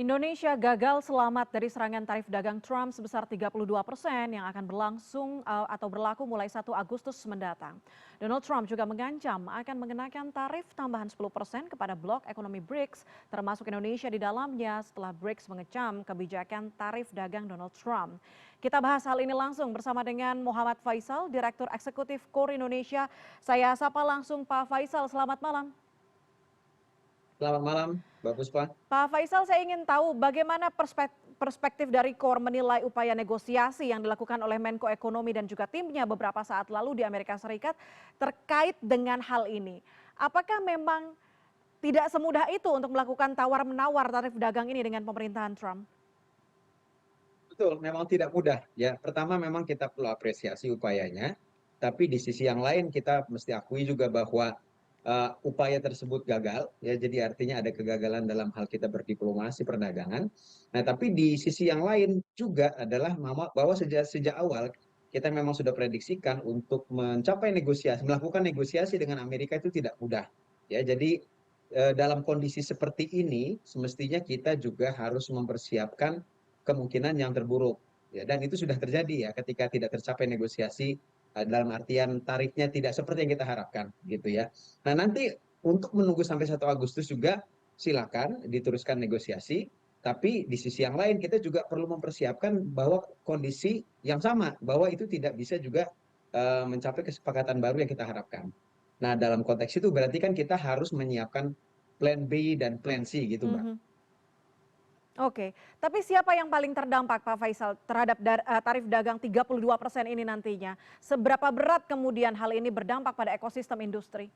Indonesia gagal selamat dari serangan tarif dagang Trump sebesar 32% yang akan berlangsung atau berlaku mulai 1 Agustus mendatang. Donald Trump juga mengancam akan mengenakan tarif tambahan 10% kepada blok ekonomi BRICS, termasuk Indonesia di dalamnya setelah BRICS mengecam kebijakan tarif dagang Donald Trump. Kita bahas hal ini langsung bersama dengan Muhammad Faisal, Direktur Eksekutif KOR Indonesia. Saya sapa langsung Pak Faisal, selamat malam. Selamat malam, Mbak Puspa. Pak Faisal, saya ingin tahu bagaimana perspektif dari KOR menilai upaya negosiasi yang dilakukan oleh Menko Ekonomi dan juga timnya beberapa saat lalu di Amerika Serikat terkait dengan hal ini. Apakah memang tidak semudah itu untuk melakukan tawar-menawar tarif dagang ini dengan pemerintahan Trump? Betul, memang tidak mudah ya. Pertama memang kita perlu apresiasi upayanya, tapi di sisi yang lain kita mesti akui juga bahwa upaya tersebut gagal ya. Jadi artinya ada kegagalan dalam hal kita berdiplomasi perdagangan. Nah, tapi di sisi yang lain juga adalah bahwa sejak sejak awal kita memang sudah prediksikan untuk mencapai negosiasi, melakukan negosiasi dengan Amerika itu tidak mudah. Ya, jadi dalam kondisi seperti ini semestinya kita juga harus mempersiapkan kemungkinan yang terburuk. Ya, dan itu sudah terjadi ya ketika tidak tercapai negosiasi dalam artian tarifnya tidak seperti yang kita harapkan gitu ya. Nah, nanti untuk menunggu sampai 1 Agustus juga silakan diteruskan negosiasi, tapi di sisi yang lain kita juga perlu mempersiapkan bahwa kondisi yang sama bahwa itu tidak bisa juga mencapai kesepakatan baru yang kita harapkan. Nah, dalam konteks itu berarti kan kita harus menyiapkan plan B dan plan C gitu, Mbak. Mhm. Oke, tapi siapa yang paling terdampak Pak Faisal terhadap tarif dagang 32% ini nantinya? Seberapa berat kemudian hal ini berdampak pada ekosistem industri?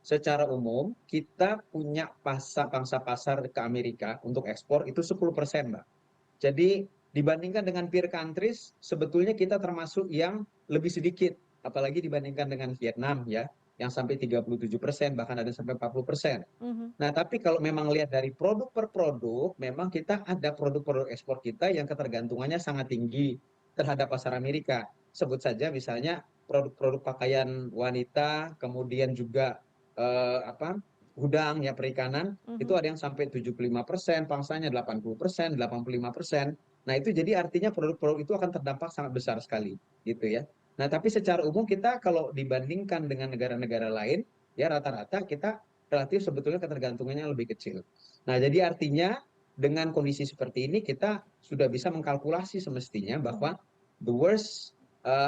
Secara umum kita punya pangsa pasar ke Amerika untuk ekspor itu 10%, Mbak. Jadi dibandingkan dengan peer countries sebetulnya kita termasuk yang lebih sedikit, apalagi dibandingkan dengan Vietnam ya, yang sampai 37%, bahkan ada sampai 40%. Mhm. Nah, tapi kalau memang lihat dari produk per produk, memang kita ada produk-produk ekspor kita yang ketergantungannya sangat tinggi terhadap pasar Amerika. Sebut saja misalnya produk-produk pakaian wanita, kemudian juga gudang ya perikanan, itu Mhm. ada yang sampai 75%, pangsanya 80%, 85%. Nah, itu jadi artinya produk-produk itu akan terdampak sangat besar sekali gitu ya. Nah, tapi secara umum kita kalau dibandingkan dengan negara-negara lain, ya rata-rata kita relatif sebetulnya ketergantungannya lebih kecil. Nah, jadi artinya dengan kondisi seperti ini kita sudah bisa mengkalkulasi semestinya Mhm. bahwa the worst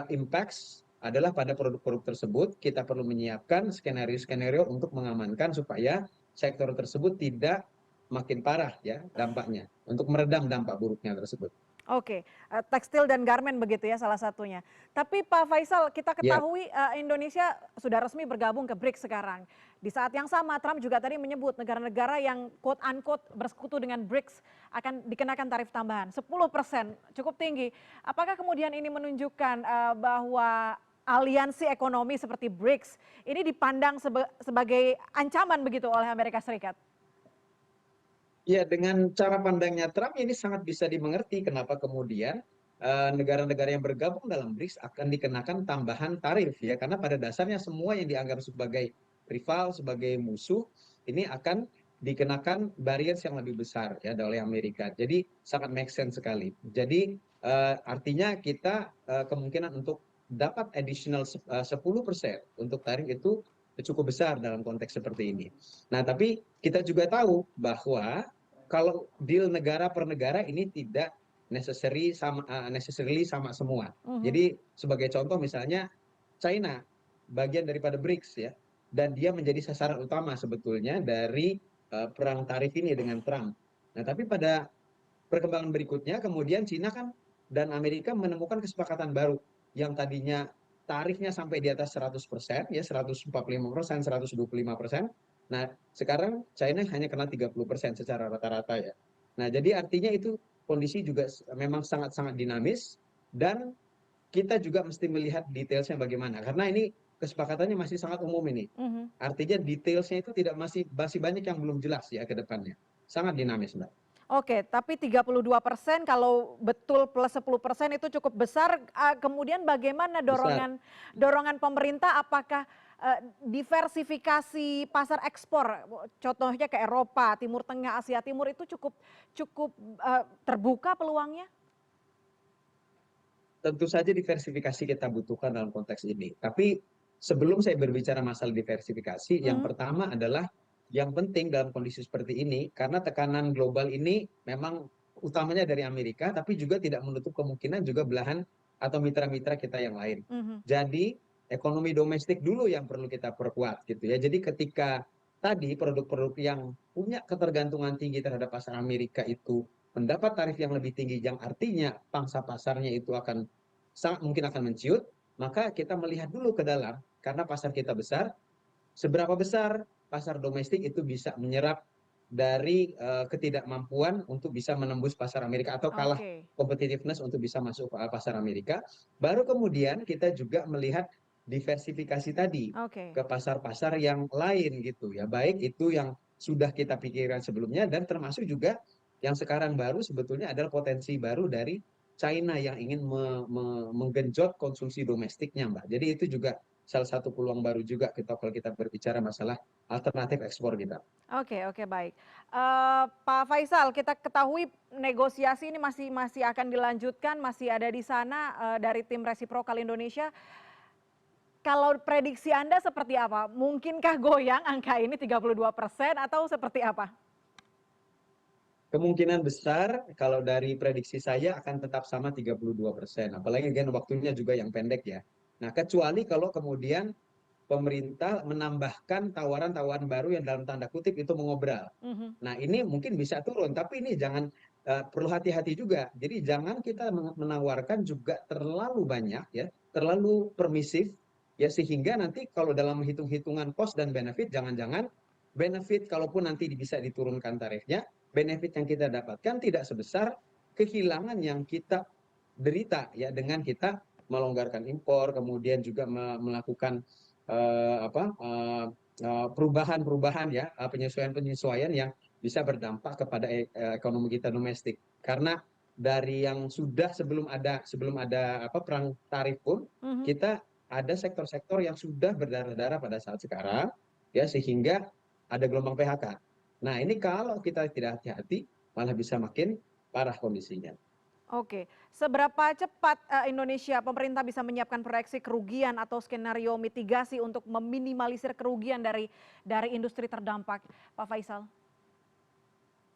impacts adalah pada produk-produk tersebut. Kita perlu menyiapkan skenario-skenario untuk mengamankan supaya sektor tersebut tidak makin parah ya dampaknya, untuk meredam dampak buruknya tersebut. Oke, tekstil dan garmen begitu ya salah satunya. Tapi Pak Faisal, kita Ya, ketahui Indonesia sudah resmi bergabung ke BRICS sekarang. Di saat yang sama Trump juga tadi menyebut negara-negara yang quote unquote bersekutu dengan BRICS akan dikenakan tarif tambahan 10%, cukup tinggi. Apakah kemudian ini menunjukkan bahwa aliansi ekonomi seperti BRICS ini dipandang sebagai ancaman begitu oleh Amerika Serikat? ya, dengan cara pandangnya Trump ini sangat bisa dimengerti kenapa kemudian negara-negara yang bergabung dalam BRICS akan dikenakan tambahan tarif ya, karena pada dasarnya semua yang dianggap sebagai rival, sebagai musuh ini akan dikenakan barriers yang lebih besar ya oleh Amerika. Jadi sangat make sense sekali. Jadi artinya kita kemungkinan untuk dapat additional 10% untuk tarif itu cukup besar dalam konteks seperti ini. Nah, tapi kita juga tahu bahwa kalau deal negara per negara ini tidak necessarily sama semua. Mhm. Jadi sebagai contoh misalnya China bagian daripada BRICS ya, dan dia menjadi sasaran utama sebetulnya dari perang tarif ini dengan Trump. Nah, tapi pada perkembangan berikutnya kemudian China kan dan Amerika menemukan kesepakatan baru yang tadinya tarifnya sampai di atas 100% ya, 145%, 125%. Nah, sekarang China hanya kena 30% secara rata-rata ya. Nah, jadi artinya itu kondisi juga memang sangat-sangat dinamis dan kita juga mesti melihat detailsnya bagaimana. Karena ini kesepakatannya masih sangat umum ini. Mhm. Artinya detailsnya itu tidak masih banyak yang belum jelas ya ke depannya. Sangat dinamis, Mbak. Oke, tapi 32% kalau betul plus 10% itu cukup besar, kemudian bagaimana Besar. dorongan dorongan pemerintah apakah diversifikasi pasar ekspor, contohnya ke Eropa, Timur Tengah, Asia Timur itu cukup cukup, terbuka peluangnya? Tentu saja diversifikasi kita butuhkan dalam konteks ini. Tapi sebelum saya berbicara masalah diversifikasi, yang Mhm, pertama adalah yang penting dalam kondisi seperti ini, karena tekanan global ini memang utamanya dari Amerika, tapi juga tidak menutup kemungkinan juga belahan atau mitra-mitra kita yang lain. mhm, Jadi ekonomi domestik dulu yang perlu kita perkuat gitu ya. Jadi ketika tadi produk-produk yang punya ketergantungan tinggi terhadap pasar Amerika itu mendapat tarif yang lebih tinggi, yang artinya pangsa pasarnya itu akan sangat mungkin akan menciut, maka kita melihat dulu ke dalam, karena pasar kita besar, seberapa besar pasar domestik itu bisa menyerap dari ketidakmampuan untuk bisa menembus pasar Amerika atau kalah oke competitiveness untuk bisa masuk ke pasar Amerika. Baru kemudian kita juga melihat diversifikasi tadi oke. ke pasar-pasar yang lain gitu ya. Baik itu yang sudah kita pikirkan sebelumnya dan termasuk juga yang sekarang baru sebetulnya adalah potensi baru dari China yang ingin menggenjot konsumsi domestiknya, Mbak. Jadi itu juga salah satu peluang baru juga kita kalau kita berbicara masalah alternatif ekspor kita. Oke oke baik. Pak Faisal, kita ketahui negosiasi ini masih masih akan dilanjutkan, masih ada di sana, dari tim Resiprokal Indonesia. Kalau prediksi Anda seperti apa? Mungkinkah goyang angka ini 32% atau seperti apa? Kemungkinan besar kalau dari prediksi saya akan tetap sama 32%. Apalagi kan waktunya juga yang pendek ya. Nah, kecuali kalau kemudian pemerintah menambahkan tawaran-tawaran baru yang dalam tanda kutip itu mengobral. Mhm, Nah, ini mungkin bisa turun, tapi ini jangan perlu hati-hati juga. Jadi jangan kita menawarkan juga terlalu banyak ya, terlalu permisif ya sehingga nanti kalau dalam hitung-hitungan cost dan benefit jangan-jangan benefit kalaupun nanti bisa diturunkan tarifnya, benefit yang kita dapatkan tidak sebesar kehilangan yang kita derita ya dengan kita melonggarkan impor, kemudian juga melakukan perubahan-perubahan ya, penyesuaian-penyesuaian yang bisa berdampak kepada ekonomi kita domestik. Karena dari yang sudah sebelum ada perang tarif pun mhm. kita ada sektor-sektor yang sudah berdarah-darah pada saat sekarang ya sehingga ada gelombang PHK. Nah, ini kalau kita tidak hati-hati malah bisa makin parah kondisinya. Oke, seberapa cepat, Indonesia pemerintah bisa menyiapkan proyeksi kerugian atau skenario mitigasi untuk meminimalisir kerugian dari industri terdampak, Pak Faisal?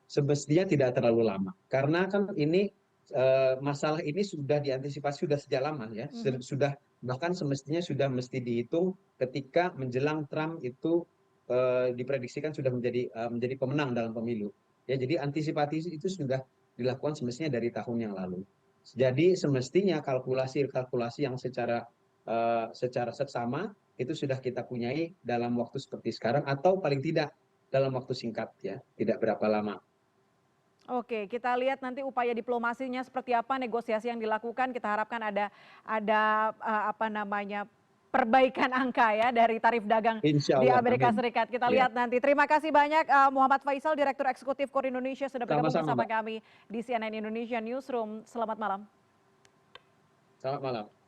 Semestinya tidak terlalu lama. Karena kan ini masalah ini sudah diantisipasi sudah sejak lama ya. Mhm. Sudah bahkan semestinya sudah mesti dihitung ketika menjelang Trump itu diprediksikan sudah menjadi pemenang dalam pemilu. Ya, jadi antisipasi itu sudah dilakukan semestinya dari tahun yang lalu. Jadi semestinya kalkulasi-kalkulasi yang secara seksama itu sudah kita punyai dalam waktu seperti sekarang atau paling tidak dalam waktu singkat ya, tidak berapa lama. Oke, kita lihat nanti upaya diplomasinya seperti apa, negosiasi yang dilakukan, kita harapkan ada, apa namanya, perbaikan angka ya dari tarif dagang Insya di Allah, Amerika amin. Serikat. Kita Ya, lihat nanti. Terima kasih banyak, Muhammad Faisal, Direktur Eksekutif KOR Indonesia sudah bergabung sama-sama bersama Mbak. kami di CNN Indonesia Newsroom. Selamat malam. Selamat malam.